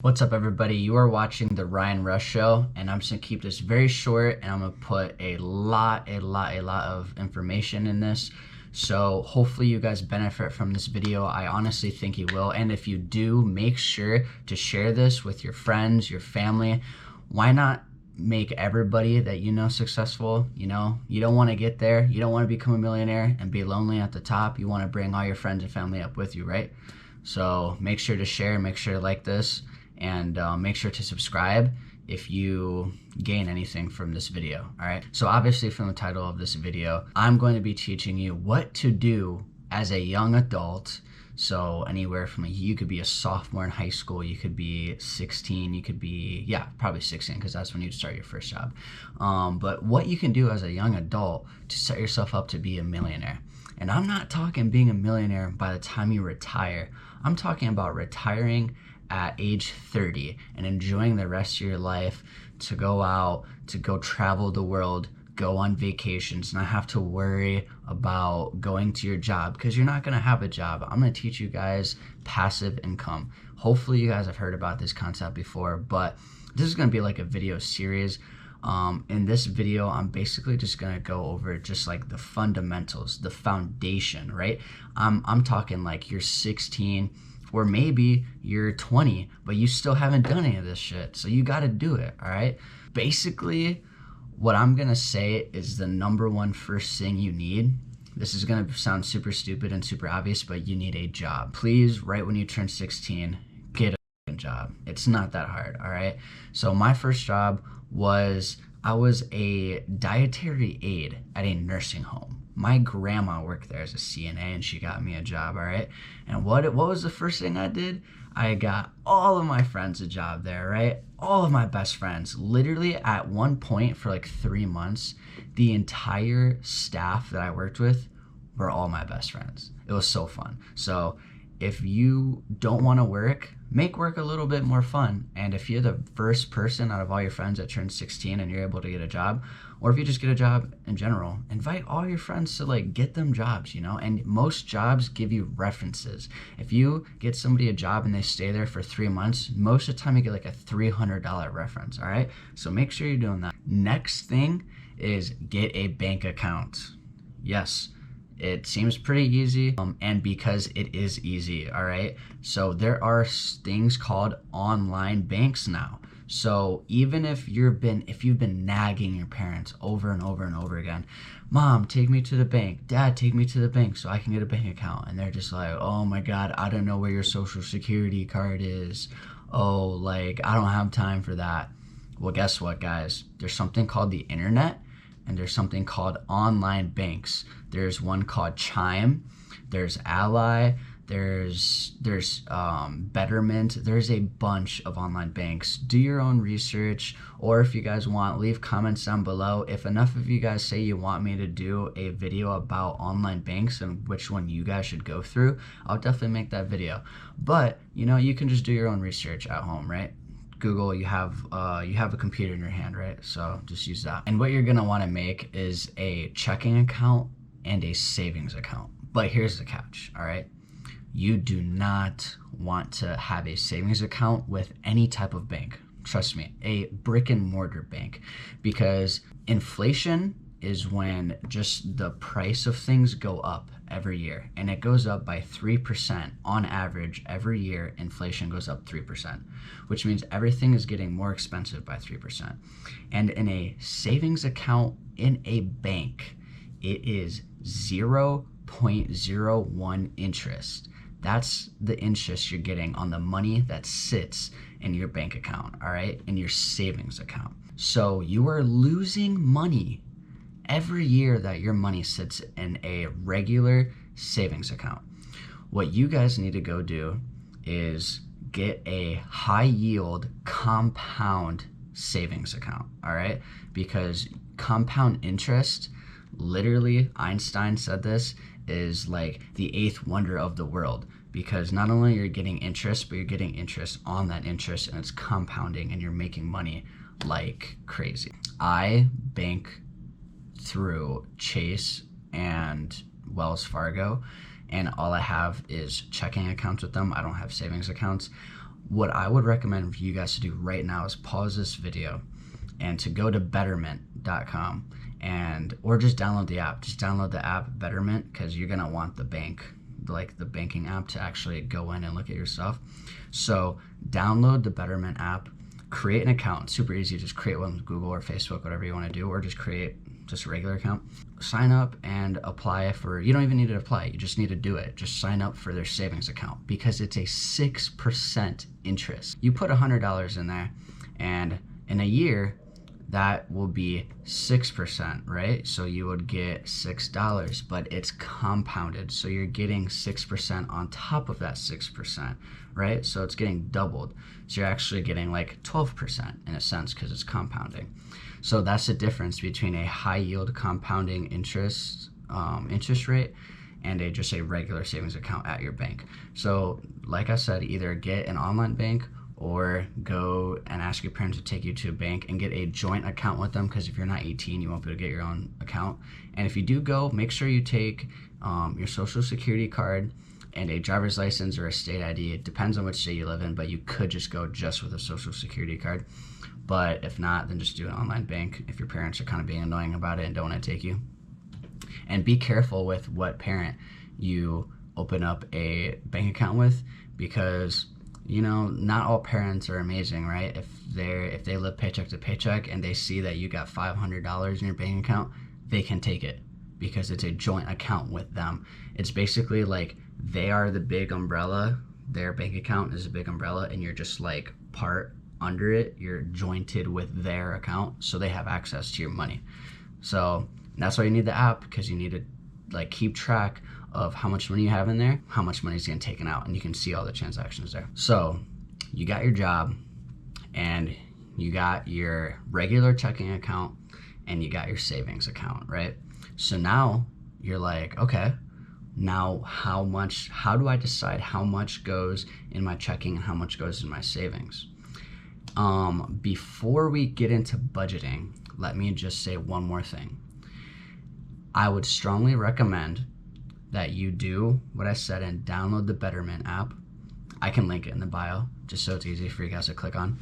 What's up, everybody? You are watching the Ryan Rush Show, and I'm just gonna keep this very short, and I'm gonna put a lot of information in this. So hopefully you guys benefit from this video. I honestly think you will, and if you do, make sure to share this with your friends, your family. Why not make everybody that you know successful? You don't want to get there. You don't want to become a millionaire and be lonely at the top. You want to bring all your friends and family up with you, right? So make sure to share, make sure to like this, and make sure to subscribe if you gain anything from this video. All right, so obviously from the title of this video, I'm going to be teaching you what to do as a young adult. So anywhere from you could be a sophomore in high school, you could be 16, you could be, yeah, probably 16, because that's when you start your first job. But what you can do as a young adult to set yourself up to be a millionaire. And I'm not talking being a millionaire by the time you retire. I'm talking about retiring at age 30 and enjoying the rest of your life, to go out, to go travel the world, go on vacations, not have to worry about going to your job, because you're not going to have a job. I'm going to teach you guys passive income. Hopefully you guys have heard about this concept before, but this is going to be like a video series. In this video, I'm basically just gonna go over just like the fundamentals, the foundation, right? I'm talking like you're 16, or maybe you're 20, but you still haven't done any of this shit. So you got to do it, all right? Basically, what I'm going to say is the number one first thing you need. This is going to sound super stupid and super obvious, but you need a job. Please, right when you turn 16, get a job. It's not that hard, all right? So my first job was, I was a dietary aide at a nursing home. My grandma worked there as a CNA, and she got me a job, all right? And what was the first thing I did? I got all of my friends a job there, right? All of my best friends. Literally at one point for like 3 months, the entire staff that I worked with were all my best friends. It was so fun. So if you don't want to work, make work a little bit more fun. And if you're the first person out of all your friends that turns 16 and you're able to get a job, or if you just get a job in general, invite all your friends to like get them jobs, and most jobs give you references. If you get somebody a job and they stay there for 3 months, most of the time you get like a $300 reference, all right? So make sure you're doing that. Next thing is get a bank account. Yes. It seems pretty easy, and because it is easy, all right? So there are things called online banks now. So even if you've been nagging your parents over and over and over again, Mom, take me to the bank, Dad, take me to the bank so I can get a bank account. And they're just like, oh my God, I don't know where your social security card is. Oh, like, I don't have time for that. Well, guess what, guys? There's something called the internet, and there's something called online banks. There's one called Chime, there's Ally, there's Betterment. There's a bunch of online banks. Do your own research, or if you guys want, leave comments down below. If enough of you guys say you want me to do a video about online banks and which one you guys should go through, I'll definitely make that video. But you can just do your own research at home, right? Google, you have a computer in your hand, right? So just use that. And what you're gonna want to make is a checking account and a savings account. But here's the catch, all right? You do not want to have a savings account with any type of bank. Trust me, a brick and mortar bank, because inflation is when just the price of things go up every year, and it goes up by 3% on average every year. Inflation goes up 3%, which means everything is getting more expensive by 3%. And in a savings account in a bank, it is 0.01 interest. That's the interest you're getting on the money that sits in your bank account, all right, in your savings account. So you are losing money every year that your money sits in a regular savings account. What you guys need to go do is get a high yield compound savings account, all right? Because compound interest, literally, Einstein said this, is like the 8th wonder of the world, because not only you're getting interest, but you're getting interest on that interest, and it's compounding, and you're making money like crazy. I bank through Chase and Wells Fargo, and all I have is checking accounts with them. I don't have savings accounts. What I would recommend for you guys to do right now is pause this video and to go to betterment.com or just download the app. Just download the app Betterment, because you're gonna want the banking app to actually go in and look at your stuff. So download the Betterment app, create an account. Super easy. Just create one with Google or Facebook, whatever you want to do, or just create just a regular account. Sign up and apply for, you don't even need to apply, you just need to do it. Just sign up for their savings account, because it's a 6% interest. You put $100 in there, and in a year, that will be 6%, right? So you would get $6, but it's compounded. So you're getting 6% on top of that 6%, right? So it's getting doubled. So you're actually getting like 12% in a sense, because it's compounding. So that's the difference between a high yield compounding interest rate and just a regular savings account at your bank. So like I said, either get an online bank or go and ask your parents to take you to a bank and get a joint account with them, because if you're not 18, you won't be able to get your own account. And if you do go, make sure you take your social security card and a driver's license or a state ID. It depends on which state you live in, but you could just go just with a social security card. But if not, then just do an online bank if your parents are kind of being annoying about it and don't want to take you. And be careful with what parent you open up a bank account with, because you know, not all parents are amazing, right? If they live paycheck to paycheck and they see that you got $500 in your bank account, they can take it, because it's a joint account with them. It's basically like they are the big umbrella, their bank account is a big umbrella, and you're just like part under it. You're jointed with their account, so they have access to your money. So that's why you need the app, because you need to like keep track of how much money you have in there, how much money is getting taken out, and you can see all the transactions there. So you got your job, and you got your regular checking account, and you got your savings account, right? So now you're like, okay, now how do I decide how much goes in my checking and how much goes in my savings? Before we get into budgeting, let me just say one more thing. I would strongly recommend that you do what I said and download the Betterment app. I can link it in the bio, just so it's easy for you guys to click on.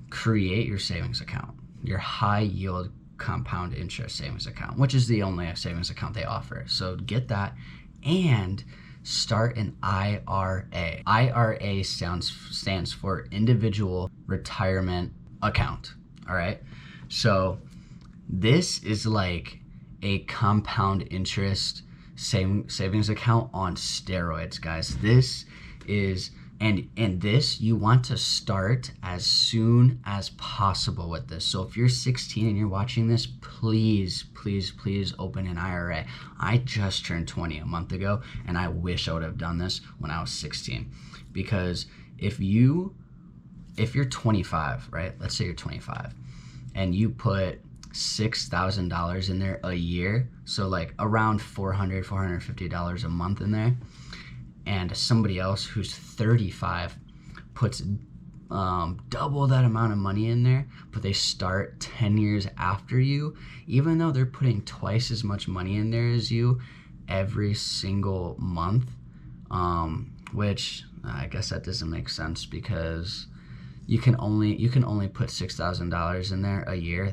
Create your savings account, your high yield compound interest savings account, which is the only savings account they offer. So get that and start an IRA. IRA stands for Individual Retirement Account, all right? So this is like a compound interest savings account on steroids, guys. This is, and this, you want to start as soon as possible with this. So if you're 16 and you're watching this, please open an IRA. I just turned 20 a month ago, and I wish I would have done this when I was 16, because if you're 25, right? Let's say you're 25 and you put $6,000 in there a year, so like around $450 a month in there, and somebody else who's 35 puts double that amount of money in there, but they start 10 years after you, even though they're putting twice as much money in there as you every single month, which I guess that doesn't make sense, because you can only put $6,000 in there a year.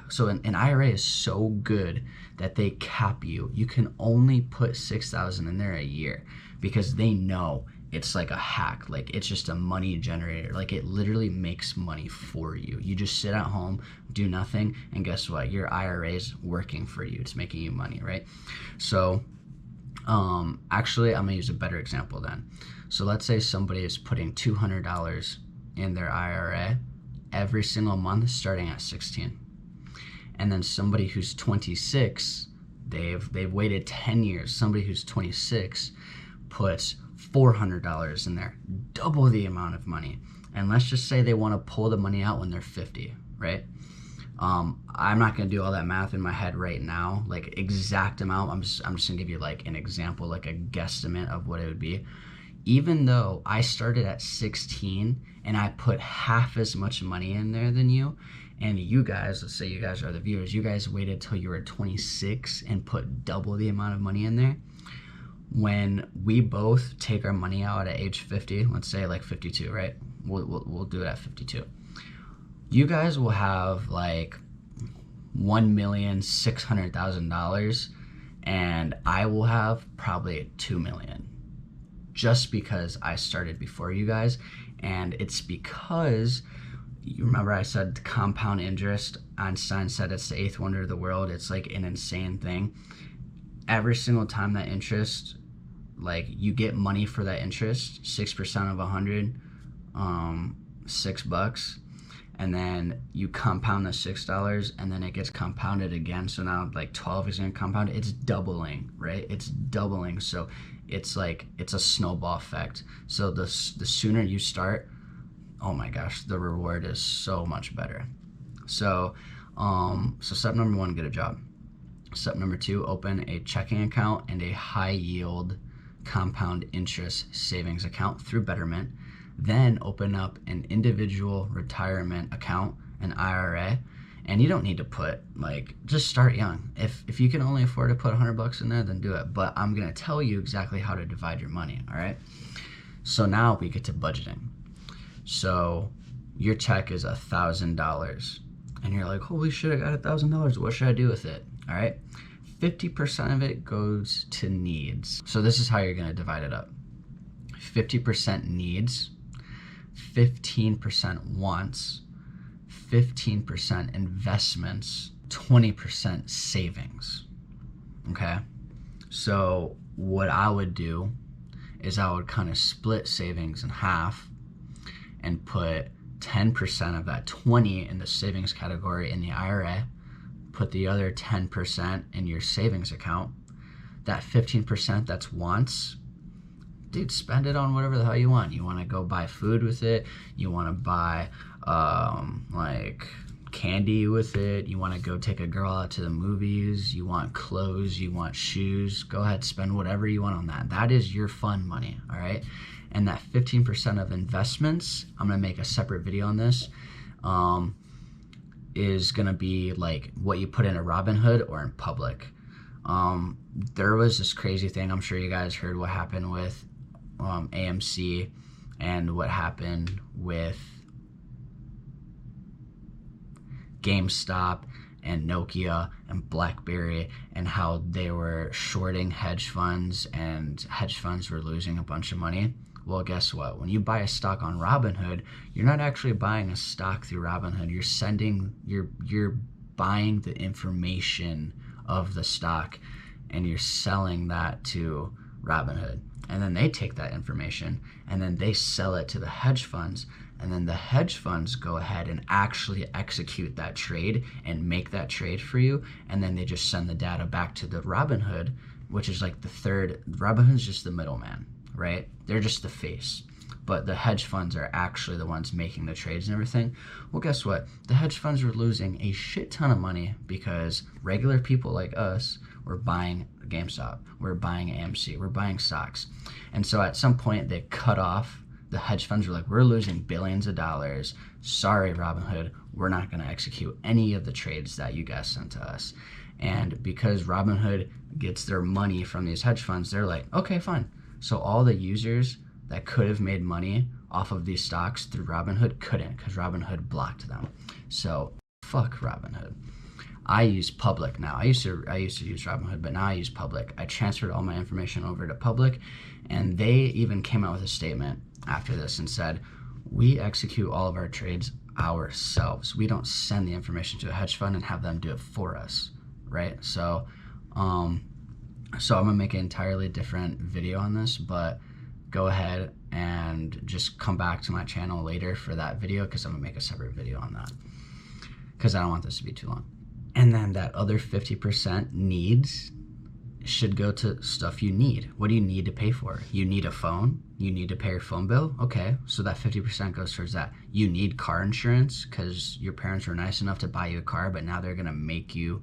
So an IRA is so good that they cap you. You can only put $6,000 in there a year, because they know it's like a hack. Like, it's just a money generator. Like, it literally makes money for you. You just sit at home, do nothing, and guess what? Your IRA is working for you. It's making you money, right? So actually, I'm gonna use a better example then. So let's say somebody is putting $200 in their IRA every single month starting at 16. And then somebody who's 26, they've waited 10 years. Somebody who's 26 puts $400 in there, double the amount of money. And let's just say they want to pull the money out when they're 50, right? I'm not going to do all that math in my head right now, like exact amount. I'm just going to give you like an example, like a guesstimate of what it would be. Even though I started at 16 and I put half as much money in there than you, and you guys, let's say you guys are the viewers, you guys waited till you were 26 and put double the amount of money in there, when we both take our money out at age 50, let's say like 52, right? We'll do it at 52. You guys will have like $1,600,000, and I will have probably $2 million, just because I started before you guys. And it's because, you remember I said compound interest, Einstein said it's the eighth wonder of the world. It's like an insane thing. Every single time that interest, like you get money for that interest, 6% of 100, $6, and then you compound the $6, and then it gets compounded again. So now like 12 is gonna compound. It's doubling, right? It's doubling. So it's like, it's a snowball effect. So the sooner you start, oh my gosh, the reward is so much better. So step number 1, get a job. Step number 2, open a checking account and a high yield compound interest savings account through Betterment. Then open up an individual retirement account, an IRA. And you don't need to put, like, just start young. If you can only afford to put $100 in there, then do it. But I'm gonna tell you exactly how to divide your money, all right? So now we get to budgeting. So your check is $1,000, and you're like, holy shit, I got $1,000. What should I do with it? All right, 50% of it goes to needs. So this is how you're gonna divide it up. 50% needs, 15% wants, 15% investments, 20% savings. Okay, so what I would do is I would kind of split savings in half and put 10% of that 20 in the savings category in the IRA, put the other 10% in your savings account. That 15% that's wants, dude, spend it on whatever the hell you want. You want to go buy food with it, you want to buy like candy with it, you want to go take a girl out to the movies, you want clothes, you want shoes, go ahead, spend whatever you want on that. That is your fun money, all right? And that 15% of investments, I'm gonna make a separate video on this, is gonna be like what you put in a Robinhood or in public. There was this crazy thing, I'm sure you guys heard what happened with AMC and what happened with GameStop and Nokia and BlackBerry, and how they were shorting hedge funds and hedge funds were losing a bunch of money. Well, guess what? When you buy a stock on Robinhood, you're not actually buying a stock through Robinhood. You're buying the information of the stock, and you're selling that to Robinhood. And then they take that information and then they sell it to the hedge funds, and then the hedge funds go ahead and actually execute that trade and make that trade for you, and then they just send the data back to the Robinhood, which is like the third. Robinhood's just the middleman, right? They're just the face, but the hedge funds are actually the ones making the trades and everything. Well, guess what? The hedge funds were losing a shit ton of money because regular people like us were buying GameStop, we're buying AMC, we're buying stocks. And so at some point they cut off. The hedge funds were like, we're losing billions of dollars. Sorry, Robinhood, we're not going to execute any of the trades that you guys sent to us. And because Robinhood gets their money from these hedge funds, they're like, okay, fine. So all the users that could have made money off of these stocks through Robinhood couldn't, because Robinhood blocked them. So fuck Robinhood. I use Public now. I used to use Robinhood, but now I use Public. I transferred all my information over to Public, and they even came out with a statement after this and said, we execute all of our trades ourselves. We don't send the information to a hedge fund and have them do it for us, right? So I'm gonna make an entirely different video on this, but go ahead and just come back to my channel later for that video, because I'm gonna make a separate video on that, because I don't want this to be too long. And then that other 50% needs should go to stuff you need. What do you need to pay for? You need a phone? You need to pay your phone bill? Okay, so that 50% goes towards that. You need car insurance because your parents were nice enough to buy you a car, but now they're gonna make you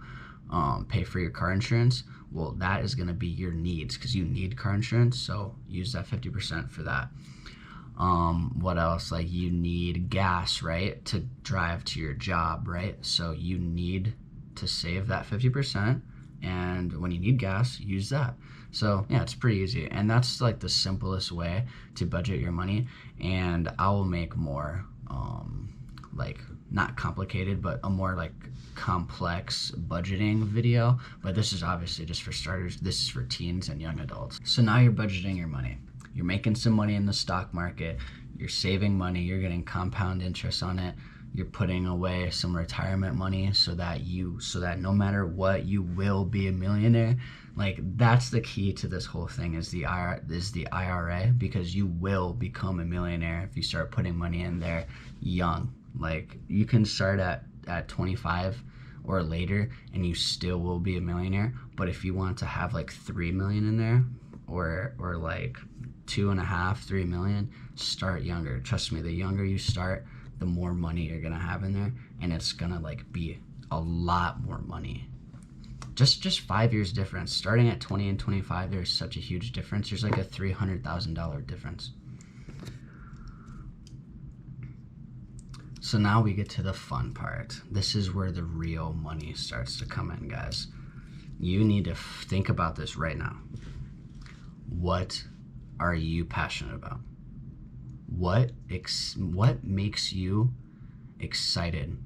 pay for your car insurance. Well, that is gonna be your needs because you need car insurance, so use that 50% for that. What else? Like you need gas, right, to drive to your job, right? So you need to save that 50%. And when you need gas, use that. So yeah, it's pretty easy. And that's like the simplest way to budget your money. And I will make more, like not complicated, but a more like complex budgeting video. But this is obviously just for starters. This is for teens and young adults. So now you're budgeting your money. You're making some money in the stock market. You're saving money. You're getting compound interest on it. You're putting away some retirement money so that no matter what, you will be a millionaire. Like, that's the key to this whole thing is the IRA, because you will become a millionaire if you start putting money in there young. Like, you can start at 25 or later and you still will be a millionaire. But if you want to have like 3 million in there, or like 2.5, 3 million, start younger. Trust me, the younger you start, the more money you're gonna have in there, and it's gonna like be a lot more money. Just 5 years difference. Starting at 20 and 25, there's such a huge difference. There's like a $300,000 difference. So now we get to the fun part. This is where the real money starts to come in, guys. You need to think about this right now. What are you passionate about? What makes you excited?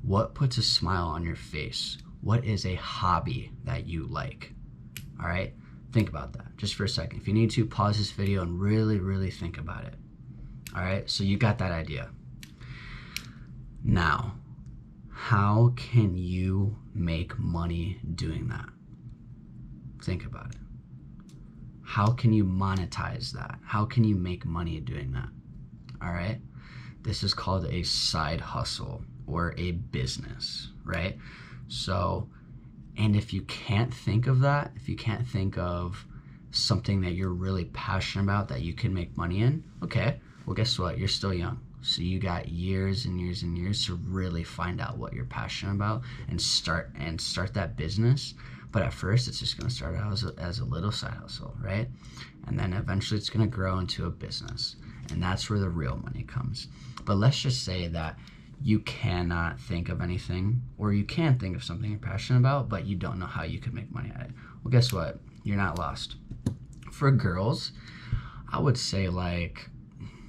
What puts a smile on your face? What is a hobby that you like? All right, think about that just for a second. If you need to, pause this video and really, really think about it. All right, so you got that idea. Now, how can you make money doing that? Think about it. How can you monetize that? How can you make money doing that? All right, this is called a side hustle or a business, right? So, and if you can't think of that, if you can't think of something that you're really passionate about that you can make money in, okay, well, guess what? You're still young. So you got years and years and years to really find out what you're passionate about and start that business. But at first, it's just going to start out as a little side hustle, right? And then eventually it's going to grow into a business. And that's where the real money comes. But let's just say that you cannot think of anything, or you can think of something you're passionate about, but you don't know how you could make money at it. Well, guess what? You're not lost. For girls, I would say like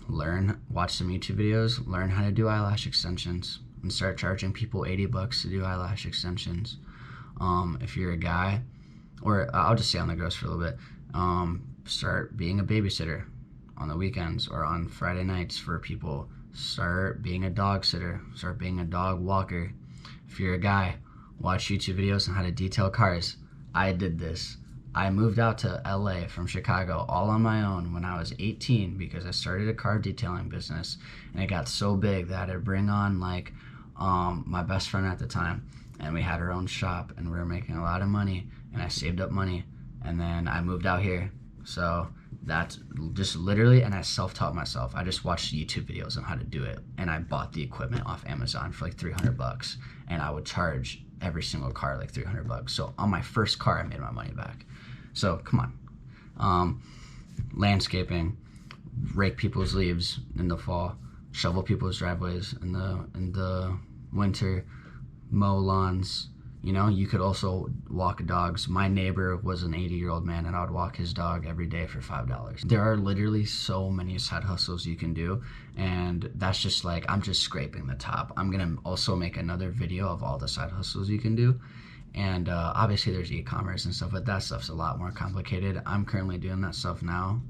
watch some YouTube videos, learn how to do eyelash extensions, and start charging people $80 to do eyelash extensions. If you're a guy, or I'll just stay on the girls for a little bit, start being a babysitter on the weekends or on Friday nights for people. Start being a dog sitter, start being a dog walker. If you're a guy, watch YouTube videos on how to detail cars. I did this. I moved out to LA from Chicago all on my own when I was 18 because I started a car detailing business, and it got so big that I had to bring on like my best friend at the time, and we had our own shop and we were making a lot of money, and I saved up money, and then I moved out here. So that's just literally, and I self-taught myself. I just watched YouTube videos on how to do it, and I bought the equipment off Amazon for like $300, and I would charge every single car like $300. So on my first car, I made my money back. So come on. Landscaping, rake people's leaves in the fall, shovel people's driveways in the winter, mow lawns. You know, you could also walk dogs. My neighbor was an 80-year-old man, and I would walk his dog every day for $5. There are literally so many side hustles you can do, and that's just like, I'm just scraping the top. I'm gonna also make another video of all the side hustles you can do. And obviously there's e-commerce and stuff, but that stuff's a lot more complicated. I'm currently doing that stuff now.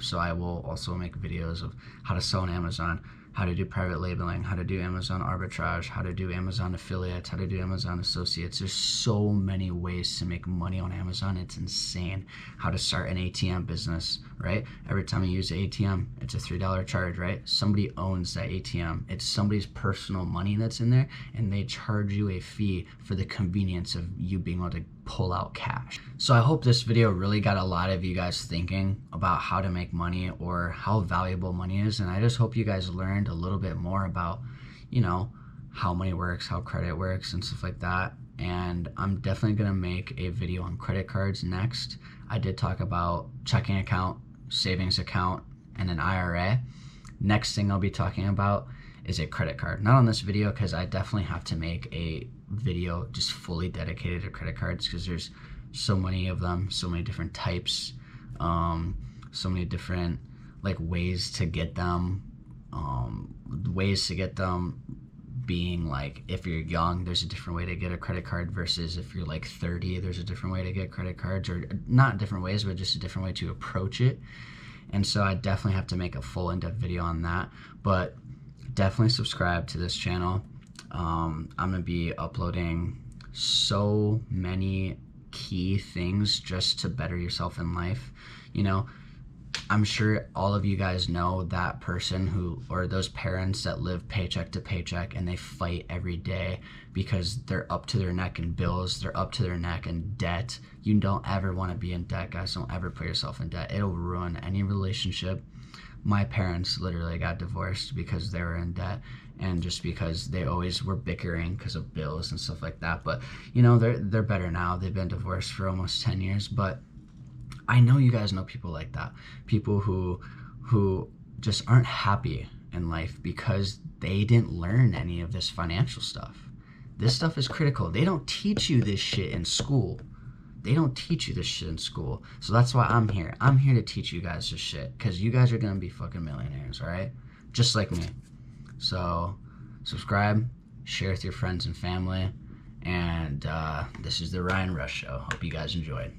So I will also make videos of how to sell on Amazon, how to do private labeling, how to do Amazon arbitrage, how to do Amazon affiliates, how to do Amazon associates. There's so many ways to make money on Amazon. It's insane. How to start an ATM business, right? Every time you use an ATM, it's a $3 charge, right? Somebody owns that ATM. It's somebody's personal money that's in there, and they charge you a fee for the convenience of you being able to pull out cash. So I hope this video really got a lot of you guys thinking about how to make money or how valuable money is. And I just hope you guys learned a little bit more about, you know, how money works, how credit works and stuff like that. And I'm definitely gonna make a video on credit cards next. I did talk about checking account, savings account, and an IRA. Next thing I'll be talking about is a credit card. Not on this video, because I definitely have to make a video just fully dedicated to credit cards, because there's so many of them, so many different types, so many different like ways to get them. Ways to get them being like, if you're young, there's a different way to get a credit card versus if you're like 30, there's a different way to get credit cards, or not different ways, but just a different way to approach it. And so I definitely have to make a full in-depth video on that, but definitely subscribe to this channel. I'm gonna be uploading so many key things just to better yourself in life. You know, I'm sure all of you guys know that person who, or those parents that live paycheck to paycheck and they fight every day because they're up to their neck in bills, they're up to their neck in debt. You don't ever want to be in debt, guys. Don't ever put yourself in debt. It'll ruin any relationship. My parents literally got divorced because they were in debt, and just because they always were bickering because of bills and stuff like that. But you know, they're better now. They've been divorced for almost 10 years, but I know you guys know people like that. People who just aren't happy in life because they didn't learn any of this financial stuff. This stuff is critical. They don't teach you this shit in school. They don't teach you this shit in school. So that's why I'm here. I'm here to teach you guys this shit, because you guys are going to be fucking millionaires, all right? Just like me. So subscribe, share with your friends and family. And this is the Ryan Rush Show. Hope you guys enjoyed.